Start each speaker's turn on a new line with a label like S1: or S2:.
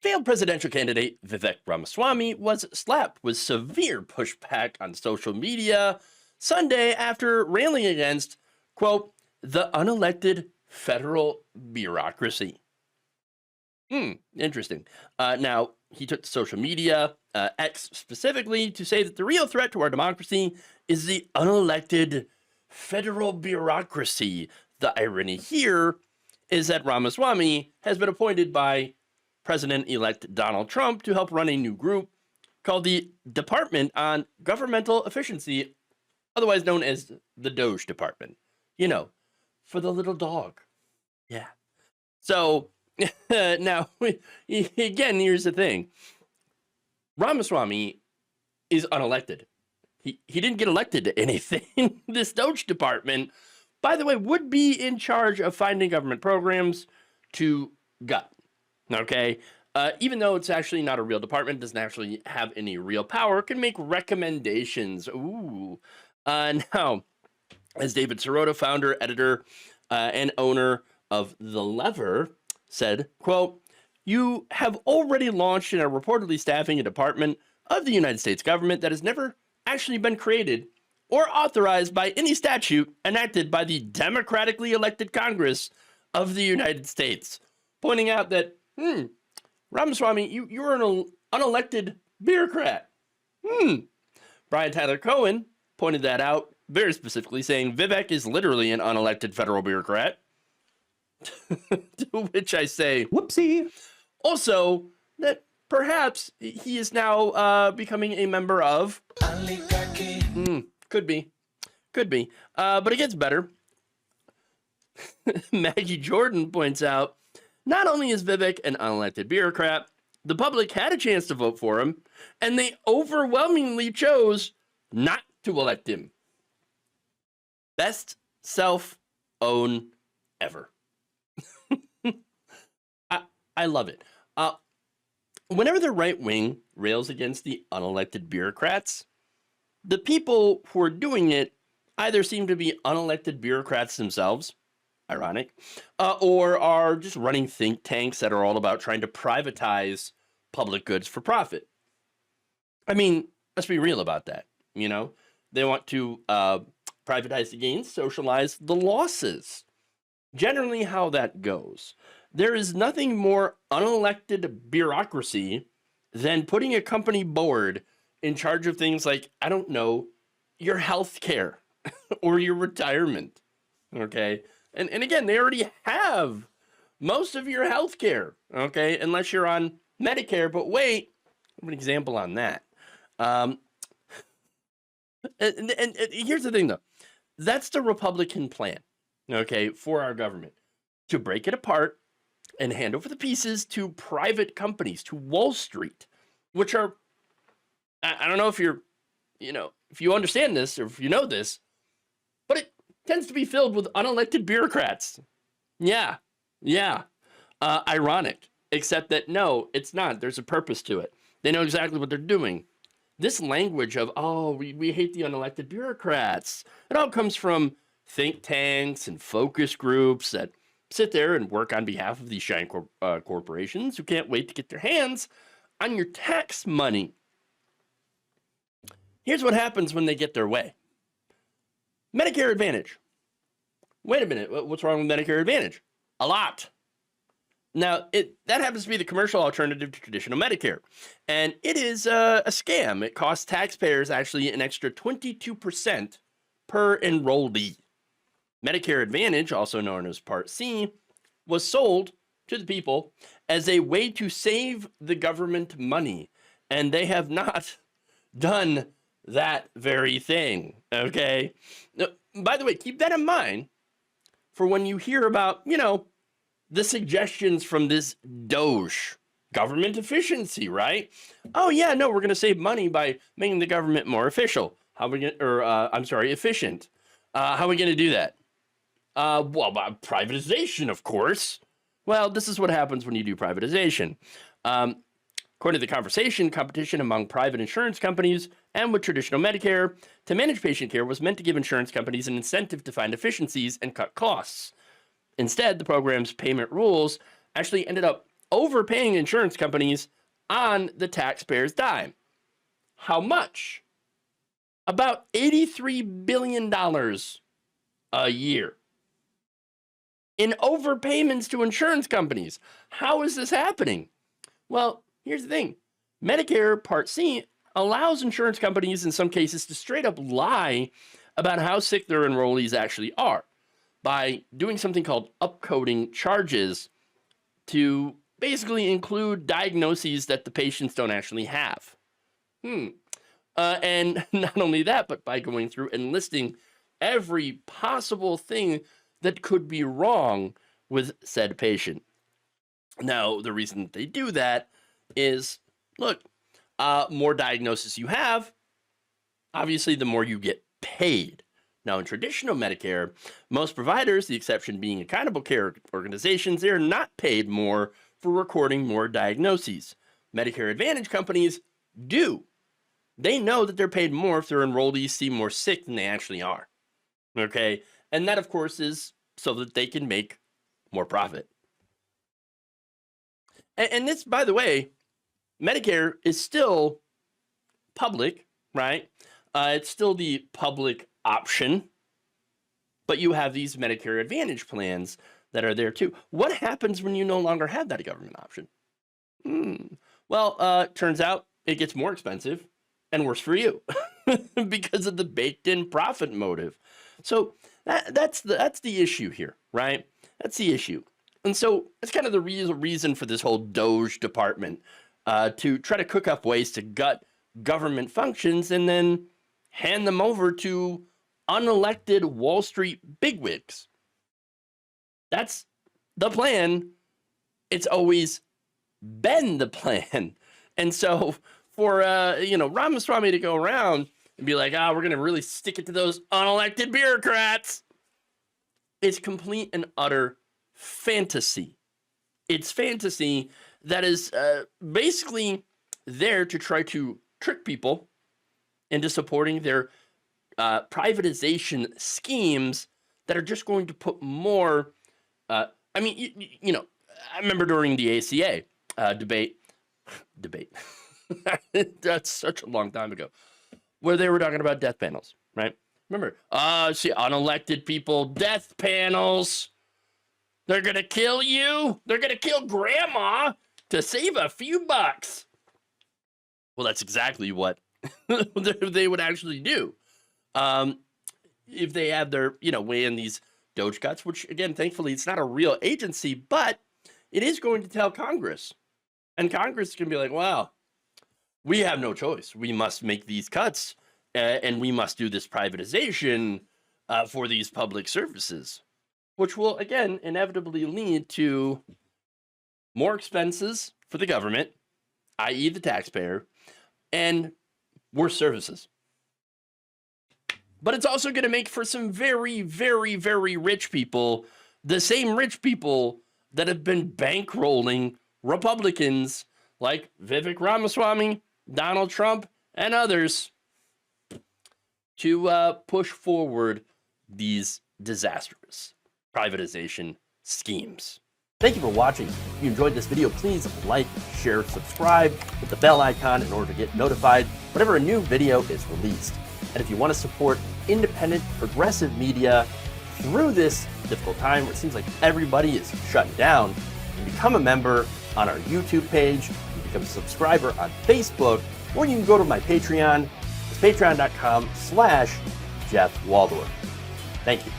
S1: Failed presidential candidate Vivek Ramaswamy was slapped with severe pushback on social media Sunday after railing against, quote, the unelected federal bureaucracy. Interesting. Now, he took to social media, X specifically, to say that the real threat to our democracy is the unelected federal bureaucracy. The irony here is that Ramaswamy has been appointed by President-elect Donald Trump to help run a new group called the Department on Governmental Efficiency, otherwise known as the DOGE Department. You know, for the little dog. Yeah. So, now, again, here's the thing. Ramaswamy is unelected. He didn't get elected to anything. This DOGE Department, by the way, would be in charge of finding government programs to gut. Okay, even though it's actually not a real department, doesn't actually have any real power, can make recommendations. Ooh. Now, as David Sirota, founder, editor, and owner of The Lever, said, quote, you have already launched and are reportedly staffing a department of the United States government that has never actually been created or authorized by any statute enacted by the democratically elected Congress of the United States, pointing out that Ramaswamy, you're an unelected bureaucrat. Brian Tyler Cohen pointed that out very specifically, saying Vivek is literally an unelected federal bureaucrat. To which I say, whoopsie. Also, that perhaps he is now becoming a member of... Could be. But it gets better. Maggie Jordan points out, not only is Vivek an unelected bureaucrat, the public had a chance to vote for him, and they overwhelmingly chose not to elect him. Best self-own ever. I love it. Whenever the right wing rails against the unelected bureaucrats, the people who are doing it either seem to be unelected bureaucrats themselves, ironic, or are just running think tanks that are all about trying to privatize public goods for profit. I mean, let's be real about that. You know, they want to privatize the gains, socialize the losses. Generally how that goes. There is nothing more unelected bureaucracy than putting a company board in charge of things like, I don't know, your health care or your retirement. Okay. And again, they already have most of your health care. Okay. Unless you're on Medicare. But wait, I have an example on that. And here's the thing, though. That's the Republican plan. Okay. For our government to break it apart and hand over the pieces to private companies, to Wall Street, which are, I don't know if you're, if you understand this or if you know this, but it tends to be filled with unelected bureaucrats. Yeah. Ironic, except that no, it's not. There's a purpose to it. They know exactly what they're doing. This language of, oh, we hate the unelected bureaucrats, it all comes from think tanks and focus groups that sit there and work on behalf of these giant corporations who can't wait to get their hands on your tax money. Here's what happens when they get their way. Medicare Advantage. Wait a minute, what's wrong with Medicare Advantage? A lot. Now, that happens to be the commercial alternative to traditional Medicare. And it is a scam. It costs taxpayers actually an extra 22% per enrollee. Medicare Advantage, also known as Part C, was sold to the people as a way to save the government money. And they have not done that very thing, okay? Now, by the way, keep that in mind for when you hear about, the suggestions from this DOGE, government efficiency, right? Oh yeah, no, we're going to save money by making the government more efficient. How are we going efficient. How are we going to do that? Well, by privatization, of course. Well, this is what happens when you do privatization. According to the conversation, competition among private insurance companies and with traditional Medicare to manage patient care was meant to give insurance companies an incentive to find efficiencies and cut costs. Instead, the program's payment rules actually ended up overpaying insurance companies on the taxpayer's dime. How much? About $83 billion a year in overpayments to insurance companies. How is this happening? Well, here's the thing. Medicare Part C allows insurance companies in some cases to straight up lie about how sick their enrollees actually are by doing something called upcoding charges to basically include diagnoses that the patients don't actually have. And not only that, but by going through and listing every possible thing that could be wrong with said patient. Now, the reason that they do that is, look, more diagnosis you have, obviously the more you get paid. Now, in traditional Medicare, most providers, the exception being accountable care organizations, they're not paid more for recording more diagnoses. Medicare Advantage companies do. They know that they're paid more if their enrollees seem more sick than they actually are. Okay? And that, of course, is so that they can make more profit. And this, by the way, Medicare is still public, right? It's still the public option, but you have these Medicare Advantage plans that are there too. What happens when you no longer have that government option? Well, turns out it gets more expensive and worse for you because of the baked-in profit motive. So that's the issue here, right? That's the issue. And so it's kind of the real reason for this whole DOGE department to try to cook up ways to gut government functions and then hand them over to unelected Wall Street bigwigs. That's the plan. It's always been the plan. And so for, Ramaswamy to go around and be like, we're going to really stick it to those unelected bureaucrats, it's complete and utter fantasy. It's fantasy that is basically there to try to trick people into supporting their privatization schemes that are just going to put more. I remember during the ACA debate. That's such a long time ago, where they were talking about death panels, right? Remember, unelected people, death panels. They're going to kill you. They're going to kill grandma to save a few bucks. Well, that's exactly what they would actually do. If they have their, way in these DOGE cuts, which again, thankfully, it's not a real agency, but it is going to tell Congress. And Congress can be like, wow, we have no choice. We must make these cuts and we must do this privatization for these public services, which will, again, inevitably lead to more expenses for the government, i.e. the taxpayer, and worse services. But it's also going to make for some very, very, very rich people, the same rich people that have been bankrolling Republicans like Vivek Ramaswamy, Donald Trump, and others to push forward these disastrous privatization schemes. Thank you for watching. If you enjoyed this video, please like, share, subscribe, hit the bell icon in order to get notified whenever a new video is released. And if you want to support independent, progressive media through this difficult time where it seems like everybody is shutting down, you can become a member on our YouTube page, you can become a subscriber on Facebook, or you can go to my Patreon. It's patreon.com/Jeff Waldorf. Thank you.